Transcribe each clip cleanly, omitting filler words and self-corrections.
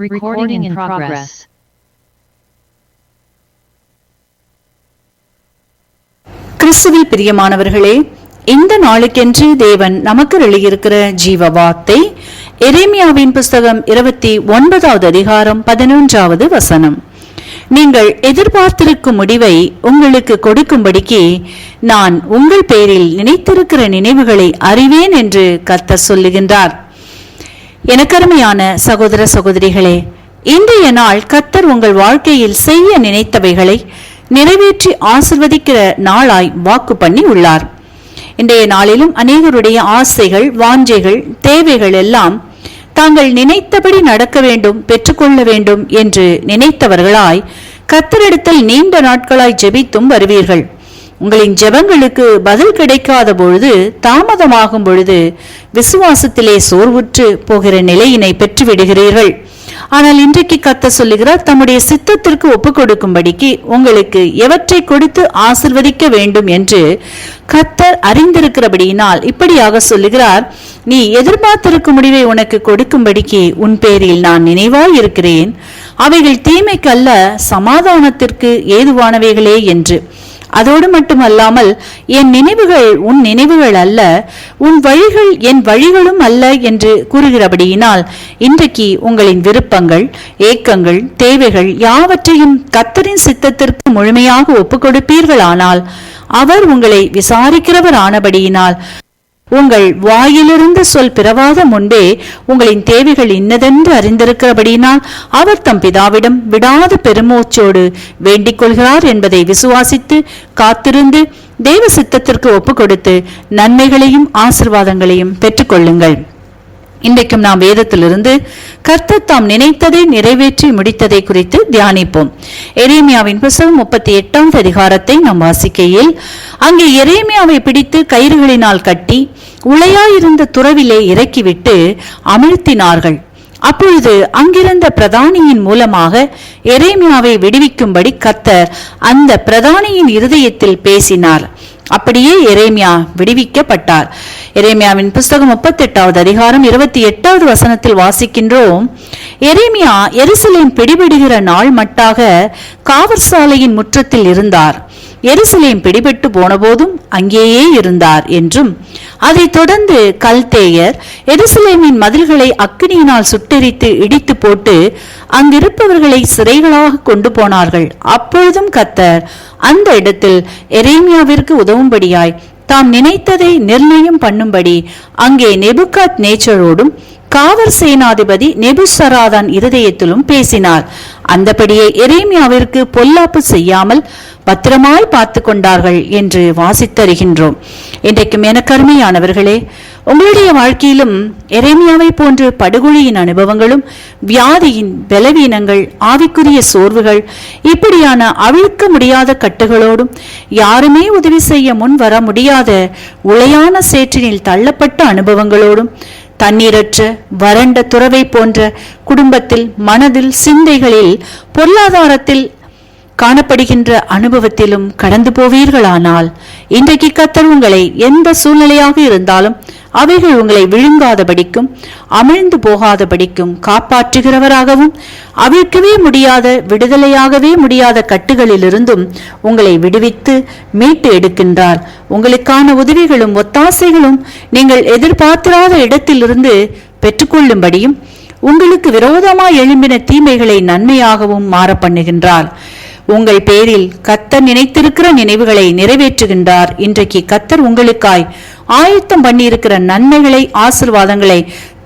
Recording in progress. கிறிஸ்துவில் பிரியமானவர்களே, இந்த நாளுக்கென்று தேவன் நமக்கு எழுதியிருக்கிற ஜீவ வார்த்தை எரேமியாவின் புஸ்தகம் 29வது அதிகாரம் 11வது வசனம். நீங்கள் எதிர்பார்த்திருக்கும் முடிவை உங்களுக்கு கொடுக்கும்படிக்கு நான் உங்கள் பேரில் நினைத்திருக்கிற நினைவுகளை அறிவேன் என்று கர்த்தர் சொல்லுகின்றார். எனக்கருமையான சகோதர சகோதரிகளே, இன்றைய நாள் கர்த்தர் உங்கள் வாழ்க்கையில் செய்ய நினைத்தவைகளை நிறைவேற்றி ஆசிர்வதிக்கிற நாளாய் வாக்கு பண்ணி உள்ளார். இன்றைய நாளிலும் அநேகருடைய ஆசைகள், வாஞ்சைகள், தேவைகள் எல்லாம் தாங்கள் நினைத்தபடி நடக்க வேண்டும், பெற்றுக்கொள்ள வேண்டும் என்று நினைத்தவர்களாய் கர்த்தரிடத்தில் நீண்ட நாட்களாய் ஜெபித்தும் வருவீர்கள். உங்களின் ஜெபங்களுக்கு பதில் கிடைக்காத பொழுது, தாமதமாகும் பொழுது விசுவாசத்திலே சோர்வுற்று போகிற நிலையினை பெற்று விடுகிறீர்கள். ஆனால் இன்றைக்கு கர்த்தர் சொல்லுகிறார், தம்முடைய சித்தத்திற்கு ஒப்புக் கொடுக்கும்படிக்கு உங்களுக்கு எவற்றை கொடுத்து ஆசிர்வதிக்க வேண்டும் என்று கர்த்தர் அறிந்திருக்கிறபடியினால் இப்படியாக சொல்லுகிறார், நீ எதிர்பார்த்திருக்கும் முடிவை உனக்கு கொடுக்கும்படிக்கு உன் பேரில் நான் நினைவாய் இருக்கிறேன். அவைகள் தீமைக்கல்ல, சமாதானத்திற்கு ஏதுவானவைகளே என்று. அதோடு மட்டுமல்லாமல், என் நினைவுகள் உன் நினைவுகள் அல்ல, உன் வழிகள் என் வழிகளும் அல்ல என்று கூறுகிறபடியினால் இன்றைக்கு உங்களின் விருப்பங்கள், ஏக்கங்கள், தேவைகள் யாவற்றையும் கர்த்தரின் சித்தத்திற்கு முழுமையாக ஒப்புக் கொடுப்பீர்களானால், அவர் உங்களை விசாரிக்கிறவர் ஆனபடியினால் உங்கள் வாயிலிருந்து சொல் பிறவாத முன்பே உங்களின் தேவைகள் இன்னதென்று அறிந்திருக்கிறபடியினால் அவர் தம் பிதாவிடம் விடாத பெருமூச்சோடு வேண்டிக் கொள்கிறார் என்பதை விசுவாசித்து காத்திருந்து தேவ சித்தத்திற்கு ஒப்புக் கொடுத்து நன்மைகளையும் ஆசீர்வாதங்களையும் பெற்றுக்கொள்ளுங்கள். இன்றைக்கும் நாம் வேதத்திலிருந்து கர்த்தர் தாம் நினைத்ததை நிறைவேற்றி முடித்ததை குறித்து தியானிப்போம். எரேமியாவின் புத்தகம் 38வது அதிகாரத்தை நாம் வாசிக்கையில், அங்கே எரேமியாவை பிடித்து கயிறுகளினால் கட்டி உளையாயிருந்த துறவிலே இறக்கிவிட்டு அமிழ்த்தினார்கள். அப்பொழுது அங்கிருந்த பிரதானியின் மூலமாக எரேமியாவை விடுவிக்கும்படி கர்த்தர் அந்த பிரதானியின் இருதயத்தில் பேசினார். அப்படியே எரேமியா விடுவிக்கப்பட்டார். எரேமியாவின் புஸ்தகம் 38வது அதிகாரம் 28வது வசனத்தில் வாசிக்கின்றோம், எரேமியா எருசலேம் பிடிபடுகிற நாள் மட்டாக காவற்சாலையின் முற்றத்தில் இருந்தார். எருசலேம் பிடிபட்டு போனபோதும் அங்கேயே இருந்தார் என்றும், அதை தொடர்ந்து கல்தேயர் எருசலேமின் மதில்களை அக்கினியினால் சுட்டெரித்து இடித்து போட்டு அங்கிருப்பவர்களை சிறைகளாக கொண்டு போனார்கள். அப்பொழுதும் கர்த்தர் அந்த இடத்தில் எரேமியாவிற்கு உதவும்படியாய் தாம் நினைத்ததை நிர்ணயம் பண்ணும்படி அங்கே நெபுகாத் நேச்சரோடும் காவல் சேனாதிபதி நெபுசராதான் இருதயத்திலும் பேசினார். அந்தபடியே எரேமியாவிற்கு பொல்லாப்பு செய்யாமல் பத்திரமாய் பார்த்து கொண்டார்கள் என்று வாசித்தருகின்றோம். இன்றைக்கும் எனக்கருமையானவர்களே, உங்களுடைய வாழ்க்கையிலும் எரேமியாவை போன்று படுகொலியின் அனுபவங்களும், வியாதியின் பலவீனங்கள், ஆவிக்குரிய சோர்வுகள், இப்படியான அவிழ்க்க முடியாத கட்டுகளோடும், யாருமே உதவி செய்ய முன் வர முடியாத உளையான சேற்றினில் தள்ளப்பட்ட அனுபவங்களோடும், தண்ணீரற்ற வறண்ட துறவை போன்ற குடும்பத்தில், மனதில், சிந்தைகளில், பொருளாதாரத்தில் காணப்படுகின்ற அனுபவத்திலும் கடந்து போவீர்களானால், இன்றைக்கு கர்த்தர் உங்களை எந்த சூழ்நிலையாக இருந்தாலும் அவைகள் உங்களை விழுங்காதபடிக்கும் அமிழ்ந்து போகாதபடிக்கும் காப்பாற்றுகிறவராகவும், அவிழ்க்கவே முடியாத, விடுதலையாகவே முடியாத கட்டுகளிலிருந்தும் உங்களை விடுவித்து மீட்டு எடுக்கின்றார். உங்களுக்கான உதவிகளும் ஒத்தாசைகளும் நீங்கள் எதிர்பார்த்திராத இடத்திலிருந்து பெற்றுக்கொள்ளும்படியும் உங்களுக்கு விரோதமாய் எழும்பின தீமைகளை நன்மையாகவும் மாற பண்ணுகின்றார். உங்கள் பேரில் கர்த்தர் நினைத்திருக்கிற நினைவுகளை நிறைவேற்றுகின்றார். இன்றைக்கு கர்த்தர் உங்களுக்காய் ஆயத்தம் பண்ணியிருக்கிற நன்மைகளை, ஆசீர்வாதங்களை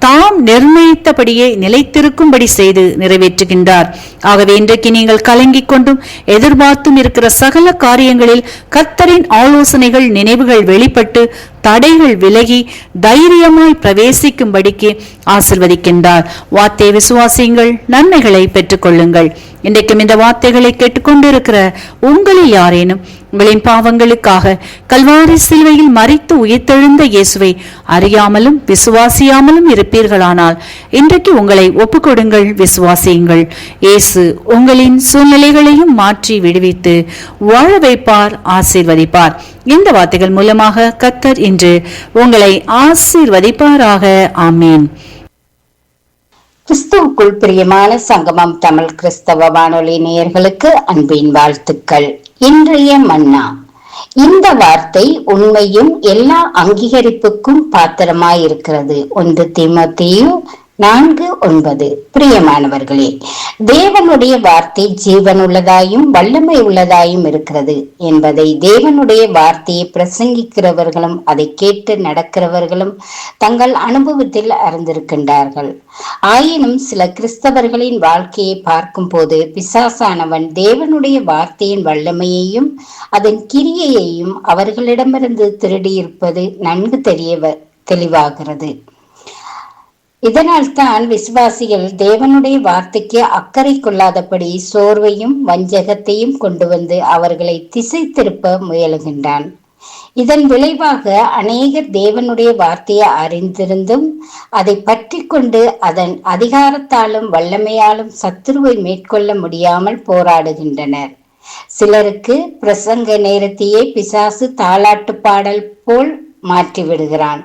தாம் நிர்ணயித்தபடியே நிலைத்திருக்கும்படி செய்து நிறைவேற்றுகின்றார். ஆகவே இன்றைக்கு நீங்கள் கலங்கிக் கொண்டும் எதிர்பார்த்தும் இருக்கிற சகல காரியங்களில் கர்த்தரின் ஆலோசனைகள், நினைவுகள் வெளிப்பட்டு தடைகள் விலகி தைரியமாய் பிரவேசிக்கும்படிக்கு ஆசிர்வதிக்கின்றார். வார்த்தை விசுவாசியுங்கள், நன்மைகளை பெற்றுக் கொள்ளுங்கள். இன்றைக்கும் இந்த வார்த்தைகளை கேட்டுக்கொண்டிருக்கிற உங்களில் யாரேனும் உங்களின் பாவங்களுக்காக கல்வாரி சிலுவையில் மரித்து உயிர்த்தெழுந்த இயேசுவை அறியாமலும் விசுவாசியாமலும் இருப்பீர்களானால் இன்றைக்கு உங்களை ஒப்புக்கொடுங்கள், விசுவாசியுங்கள். இயேசு உங்களின் சூழ்நிலைகளையும் மாற்றி விடுவித்து வாழ வைப்பார், ஆசீர்வதிப்பார். இந்த வார்த்தைகள் மூலமாக கர்த்தர் இன்று உங்களை ஆசீர்வதிப்பாராக. ஆமீன். கிறிஸ்துவுக்குள் பிரியமான சங்கமம் தமிழ் கிறிஸ்தவ வானொலி நேயர்களுக்கு அன்பின் வாழ்த்துக்கள். இன்றைய மன்னா. இந்த வார்த்தை உண்மையும் எல்லா அங்கீகரிப்புக்கும் பாத்திரமாயிருக்கிறது. 1 தீமோத்தேயு 4:9. பிரியமானவர்களே, தேவனுடைய வார்த்தை ஜீவனுள்ளதாயும் வல்லமை உள்ளதாயும் இருக்கிறது என்பதை தேவனுடைய வார்த்தையை பிரசங்கிக்கிறவர்களும் அதை கேட்டு நடக்கிறவர்களும் தங்கள் அனுபவத்தில் அறிந்திருக்கின்றார்கள். ஆயினும் சில கிறிஸ்தவர்களின் வாழ்க்கையை பார்க்கும் போது பிசாசானவன் தேவனுடைய வார்த்தையின் வல்லமையையும் அதன் கிரியையையும் அவர்களிடமிருந்து திருடியிருப்பது நன்கு தெளிவாகிறது. இதனால் தான் விசுவாசிகள் தேவனுடைய வார்த்தைக்கு அக்கறை கொள்ளாதபடி சோர்வையும் வஞ்சகத்தையும் கொண்டு வந்து அவர்களை திசை திருப்ப முயலுகின்றான். இதன் விளைவாக அநேகர் தேவனுடைய வார்த்தையை அறிந்திருந்தும் அதை பற்றி கொண்டு அதன் அதிகாரத்தாலும் வல்லமையாலும் சத்துருவை மேற்கொள்ள முடியாமல் போராடுகின்றனர். சிலருக்கு பிரசங்க நேரத்தையே பிசாசு தாலாட்டு பாடல் போல் மாற்றி விடுகிறான்.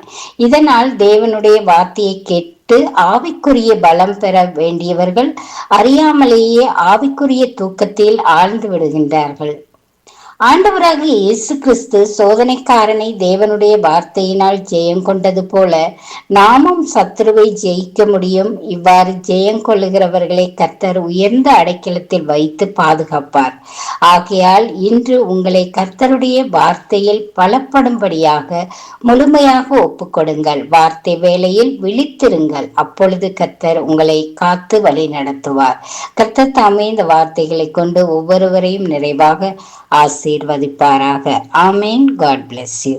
இதனால் தேவனுடைய வார்த்தையை கேட்டு ஆவிக்குரிய பலம் பெற வேண்டியவர்கள் அறியாமலேயே ஆவிக்குரிய தூக்கத்தில் ஆழ்ந்து விடுகின்றார்கள். ஆண்டவராக இயேசு கிறிஸ்து சோதனைக்காரனை தேவனுடைய வார்த்தையினால் ஜெயம் கொண்டது போல நாமும் சத்துருவை ஜெயிக்க முடியும். இவ்வாறு ஜெயம் கொள்ளுகிறவர்களை கர்த்தர் உயர்ந்த அடைக்கலத்தில் வைத்து பாதுகாப்பார். ஆகையால் இன்று உங்களை கர்த்தருடைய வார்த்தையில் பலப்படும்படியாக முழுமையாக ஒப்புக்கொடுங்கள். வார்த்தை வேளையில் விழித்திருங்கள். அப்பொழுது கர்த்தர் உங்களை காத்து வழி நடத்துவார். கர்த்தர் தாமே இந்த வார்த்தைகளை கொண்டு ஒவ்வொருவரையும் நிறைவாக ஆசீர்வதிப்பாராக. ஆமேன். God bless you.